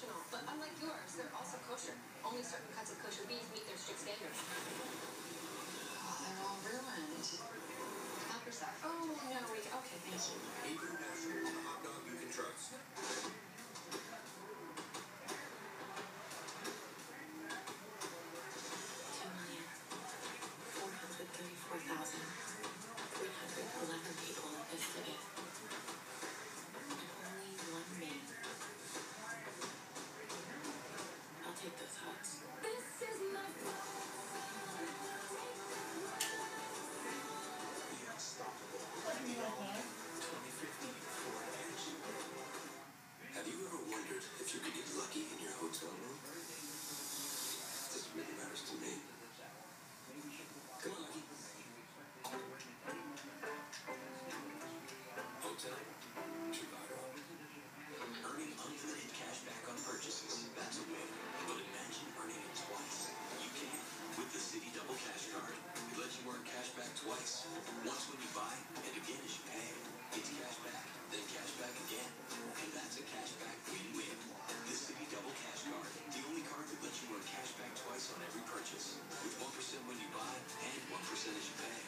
optional, but unlike yours, they're also kosher. Only certain cuts of kosher beef meet their strict standards. Oh, they're all ruined. Help yourself. Oh, no, okay, thank you. Even National, a hot dog you can trust. $2,434,311 people in this city. And only one me. I'll take those huts. This is my Have you ever wondered if you could get lucky in your hotel room? This really matters to me. Come on, Lucky. Hotel Trivago. Earning unlimited cash back on purchases. That's a win. But imagine earning it twice. You can. With the City Double Cash Card, it lets you earn cash back twice. Once when you buy, and again as you pay. It's cash back, then cash back again. And that's a cash back win-win. The City Double Cash Card, the only card that lets you earn cash back twice on every purchase. With 1% when you buy, and 1% as you pay.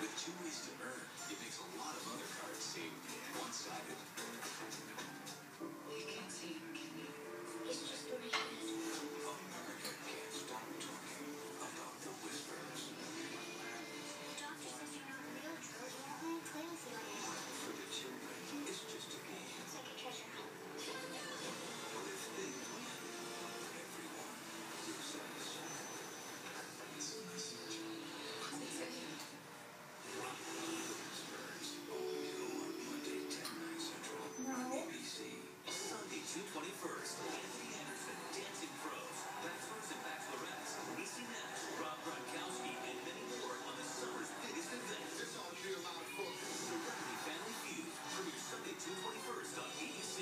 With 2 ways to earn, it makes a lot of other cards seem one-sided. You can't see him, can you? He's just right here. America can't stop talking about the whispers. The doctor says you're not real, George. You're only playing with you. For the children, it's just a game. It's like a treasure hunt. But if they win, everyone loses. It's a message. Whispers, all new on Monday, 10, 9 Central. On ABC. Sunday, June 21st, Anthony Anderson, Dancing Pros, Bachelors and Bachelorettes, Niecy Nash, Rob Gronkowski, and many more on the summer's biggest event. It's all due to my book. Celebrity Family Feud, premieres Sunday, June 21st on ABC.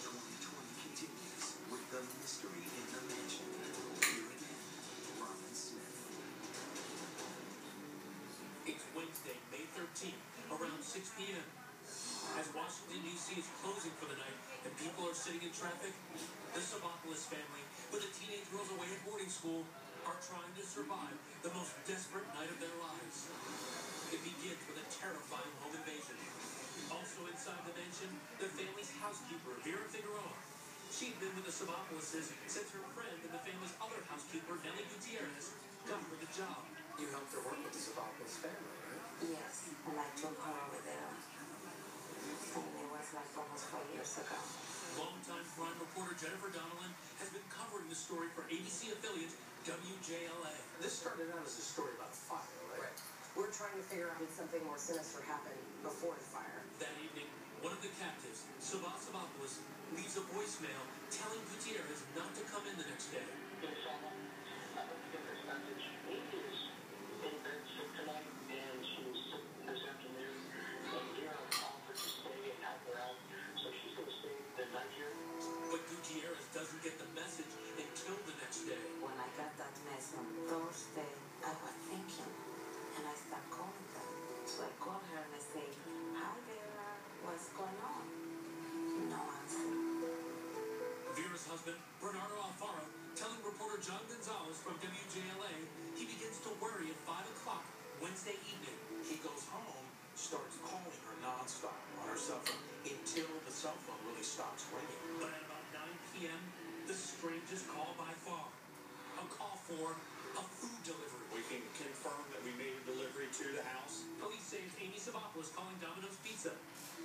2020 continues with the mystery in the mansion. Here again, Robin Smith. It's Wednesday, May 13th, around 6 p.m. As Washington, D.C. is closing for the night and people are sitting in traffic, the Savopoulos family, with the teenage girls away at boarding school, are trying to survive the most desperate night of their lives. It begins with a terrifying home invasion. Also inside the mansion, the family's housekeeper, Vera Figueroa. She'd been with the Savopoulos since her friend and the family's other housekeeper, Nellie Gutierrez, got her the job. You helped her work with the Savopoulos family, right? Yes, and I took her over there. And it was like almost 4 years ago. Longtime crime reporter Jennifer Donnellan has been covering the story for ABC affiliate WJLA. This started out as a story about a fire, right? We're trying to figure out if something more sinister happened before the fire. That evening, one of the captives, Savopoulos, leaves a voicemail telling Gutierrez not to come in the next day. I don't get this message. Amy is in bed sick tonight, and she was sick this afternoon. And Vera offered to stay and help her out, so she's going to stay the night here. But Gutierrez doesn't get the message until the next day. When I got that mess on Thursday, I was thinking, and I started calling them. So I called her and I say, "Hi Vera, what's going on?" No answer. Vera's husband, Bernardo Alfaro, telling reporter John Gonzalez from WJLA he begins to worry at 5 o'clock Wednesday evening. He goes home, starts calling her nonstop on her cell phone until the cell phone really stops ringing. But at about 9 p.m., the strangest call by far. A call for a food delivery. We can confirm that we made a delivery to the house. Police say it's Amy Savopoulos calling Domino's Pizza.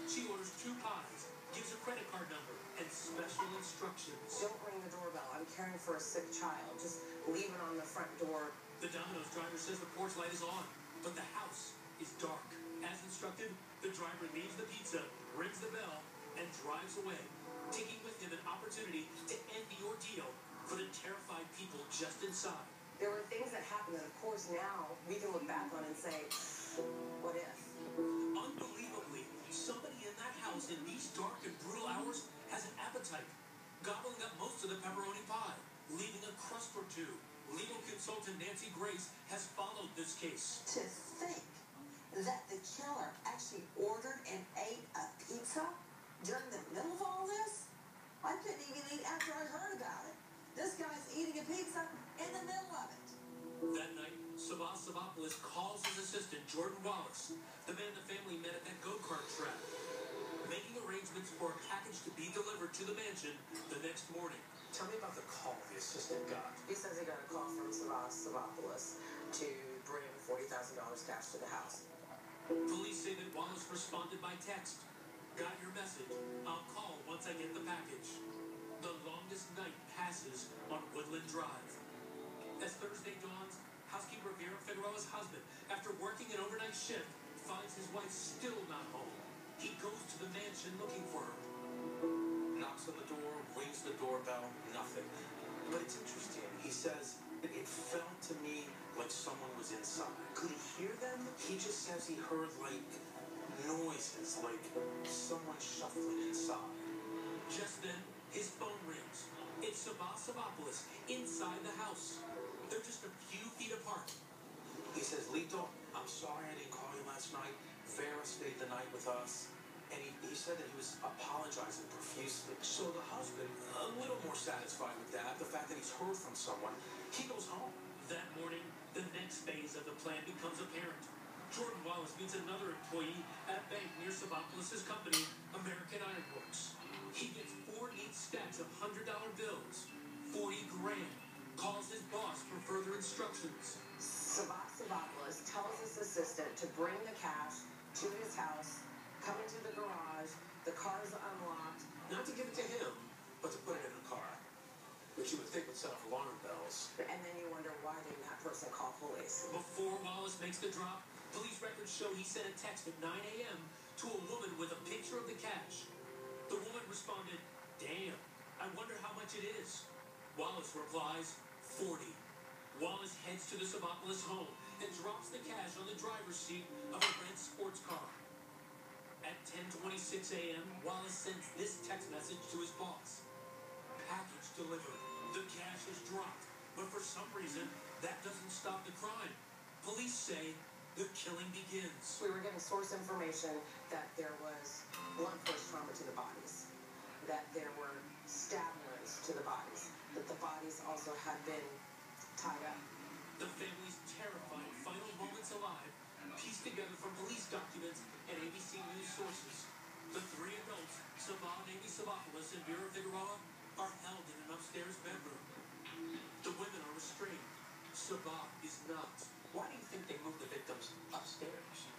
She orders 2 pies, gives a credit card number, and special instructions. Don't ring the doorbell. I'm caring for a sick child. Just leave it on the front door. The Domino's driver says the porch light is on, but the house is dark. As instructed, the driver leaves the pizza, rings the bell, and drives away, taking with him an opportunity to end the ordeal for the terrified people just inside. There were things that happened that, of course, now we can look back on and say, what if? Unbelievably, somebody in that house in these dark and brutal hours has an appetite, gobbling up most of the pepperoni pie, leaving a crust or two. Legal consultant Nancy Grace has followed this case. To think that the killer actually ordered and ate a pizza during the middle of all this? to be delivered to the mansion the next morning. Tell me about the call the assistant got. He says he got a call from Savopoulos to bring $40,000 cash to the house. Police say that Wallace responded by text. Got your message. I'll call once I get the package. The longest night passes on Woodland Drive. As Thursday dawns, housekeeper Vera Figueroa's husband, after working an overnight shift, finds his wife still not home. He goes to the mansion looking for her. Knocks on the door, rings the doorbell, nothing. But it's interesting. He says, it felt to me like someone was inside. Could he hear them? He just says he heard, like, noises, like someone shuffling inside. Just then, his phone rings. It's Savopoulos inside the house. They're just a few feet apart. He says, Lito, I'm sorry I didn't call you last night. Vera stayed the night with us. And he said that he was apologizing profusely. So the husband, a little more satisfied with that, the fact that he's heard from someone, he goes home. That morning, the next phase of the plan becomes apparent. Jordan Wallace meets another employee at a bank near Savopoulos' company, American Iron Works. He gets 4 neat stacks of $100 bills, 40 grand, calls his boss for further instructions. Savopoulos tells his assistant to bring the cash to his house, come into the garage, the car's unlocked. Not to give it to him, but to put it in the car. Which you would think would set off alarm bells. And then you wonder, why didn't that person call police? Before Wallace makes the drop, police records show he sent a text at 9 a.m. to a woman with a picture of the cash. The woman responded, "Damn, I wonder how much it is." Wallace replies, 40. Wallace heads to the Savopoulos home and drops the cash on the driver's seat of a red sports car. At 10:26 a.m., Wallace sends this text message to his boss. Package delivered. The cash is dropped, but for some reason, that doesn't stop the crime. Police say the killing begins. We were getting source information that there was blunt force trauma to the bodies, that there were stab wounds to the bodies, that the bodies also had been tied up. The family's terrified final moments alive, pieced together from police documents and ABC News sources. The 3 adults, Savon, Amy Savopoulos, and Vera Figueroa, are held in an upstairs bedroom. The women are restrained. Savon is not. Why do you think they moved the victims upstairs?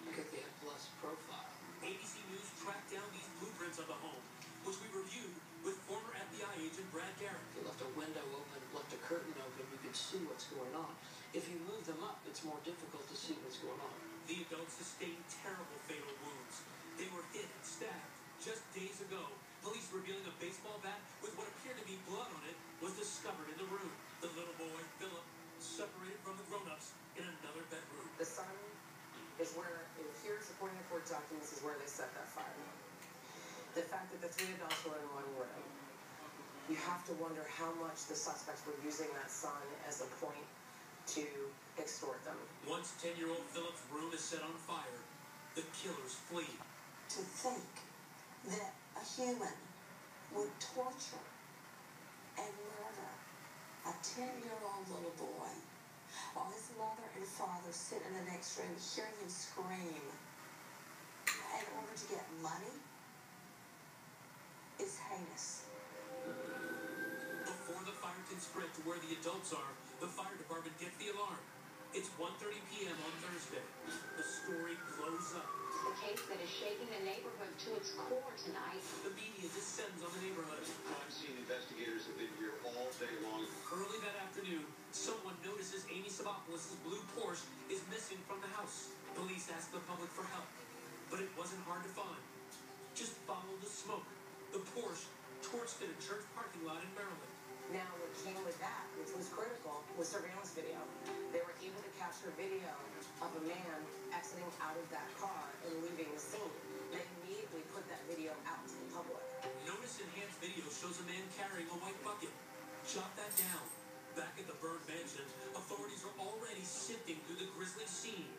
Because they have less profile. ABC News tracked down these blueprints of the home, which we reviewed with former FBI agent Brad Garrett. If you left a window open, left a curtain open, you could see what's going on. If you move them up, it's more difficult to see what's going on. The adults sustained terrible fatal wounds. They were hit and stabbed. Just days ago, police revealing a baseball bat with what appeared to be blood on it was discovered in the room. The little boy, Philip, separated from the grown-ups in another bedroom. The son is where, it appears according to court documents, is where they set that fire. The fact that the 3 adults were in one room, you have to wonder how much the suspects were using that son as a point to extort them. Once 10-year-old Philip's room is set on fire, the killers flee. To think that a human would torture and murder a 10-year-old little boy while his mother and father sit in the next room hearing him scream in order to get money is heinous. Before the fire can spread to where the adults are, the fire department gets the alarm. It's 1:30 p.m. on Thursday. The story blows up. The case that is shaking the neighborhood to its core tonight. The media descends on the neighborhood. Crime scene investigators have been here all day long. Early that afternoon, someone notices Amy Savopoulos' blue Porsche is missing from the house. Police ask the public for help, but it wasn't hard to find. Just follow the smoke. The Porsche torched in a church parking lot in Maryland. Now, what came with that, which was critical, was surveillance video. They were able to capture video of a man exiting out of that car and leaving the scene. They immediately put that video out to the public. Notice enhanced video shows a man carrying a white bucket. Jot that down. Back at the burned mansion, authorities are already sifting through the grisly scene.